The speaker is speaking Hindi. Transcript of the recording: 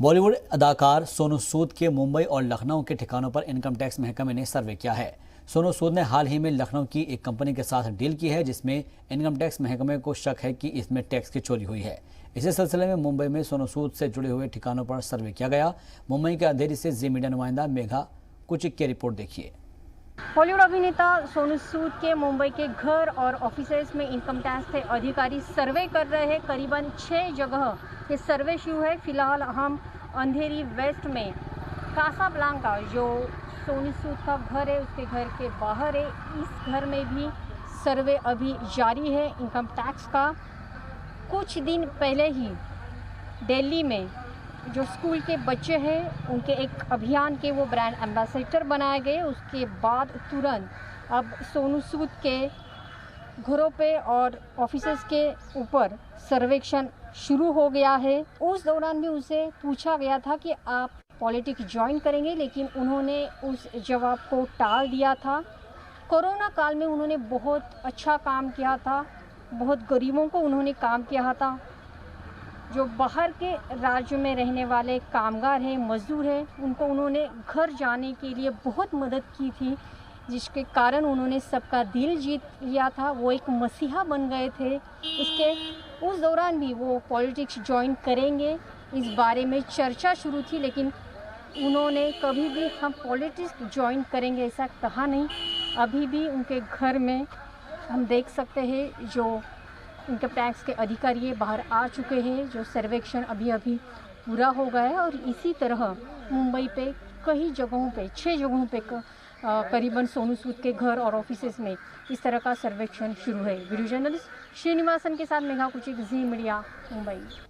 बॉलीवुड अदाकार सोनू सूद के मुंबई और लखनऊ के ठिकानों पर इनकम टैक्स महकमे ने सर्वे किया है। सोनू सूद ने हाल ही में लखनऊ की एक कंपनी के साथ डील की है, जिसमें इनकम टैक्स महकमे को शक है कि इसमें टैक्स की चोरी हुई है। इसी सिलसिले में मुंबई में सोनू सूद से जुड़े हुए ठिकानों पर सर्वे किया गया। मुंबई के अंधेरी से जी मीडिया नुमाइंदा मेघा कुचिक की रिपोर्ट देखिए। बॉलीवुड अभिनेता सोनू सूद के मुंबई के घर और ऑफिसेज में इनकम टैक्स के अधिकारी सर्वे कर रहे हैं। करीबन 6 जगह ये सर्वे शुरू है। फिलहाल हम अंधेरी वेस्ट में कासाब्लांका, जो सोनू सूद का घर है, उसके घर के बाहर है। इस घर में भी सर्वे अभी जारी है इनकम टैक्स का। कुछ दिन पहले ही दिल्ली में जो स्कूल के बच्चे हैं, उनके एक अभियान के वो ब्रांड एम्बेसडर बनाए गए। उसके बाद तुरंत अब सोनू सूद के घरों पे और ऑफिसेज के ऊपर सर्वेक्षण शुरू हो गया है। उस दौरान भी उसे पूछा गया था कि आप पॉलिटिक्स ज्वाइन करेंगे, लेकिन उन्होंने उस जवाब को टाल दिया था। कोरोना काल में उन्होंने बहुत अच्छा काम किया था, बहुत गरीबों को उन्होंने काम किया था। जो बाहर के राज्य में रहने वाले कामगार हैं, मजदूर हैं, उनको उन्होंने घर जाने के लिए बहुत मदद की थी, जिसके कारण उन्होंने सबका दिल जीत लिया था। वो एक मसीहा बन गए थे। उस दौरान भी वो पॉलिटिक्स ज्वाइन करेंगे, इस बारे में चर्चा शुरू थी, लेकिन उन्होंने कभी भी हम पॉलिटिक्स ज्वाइन करेंगे ऐसा कहा नहीं। अभी भी उनके घर में हम देख सकते हैं जो इनकम टैक्स के अधिकारी बाहर आ चुके हैं। जो सर्वेक्षण अभी पूरा हो गया है और इसी तरह मुंबई पे कई जगहों पे 6 जगहों पे करीबन सोनू सूद के घर और ऑफिसेज में इस तरह का सर्वेक्षण शुरू है। वीडियो जर्नलिस्ट श्रीनिवासन के साथ मेघा कुचिक, जी मीडिया, मुंबई।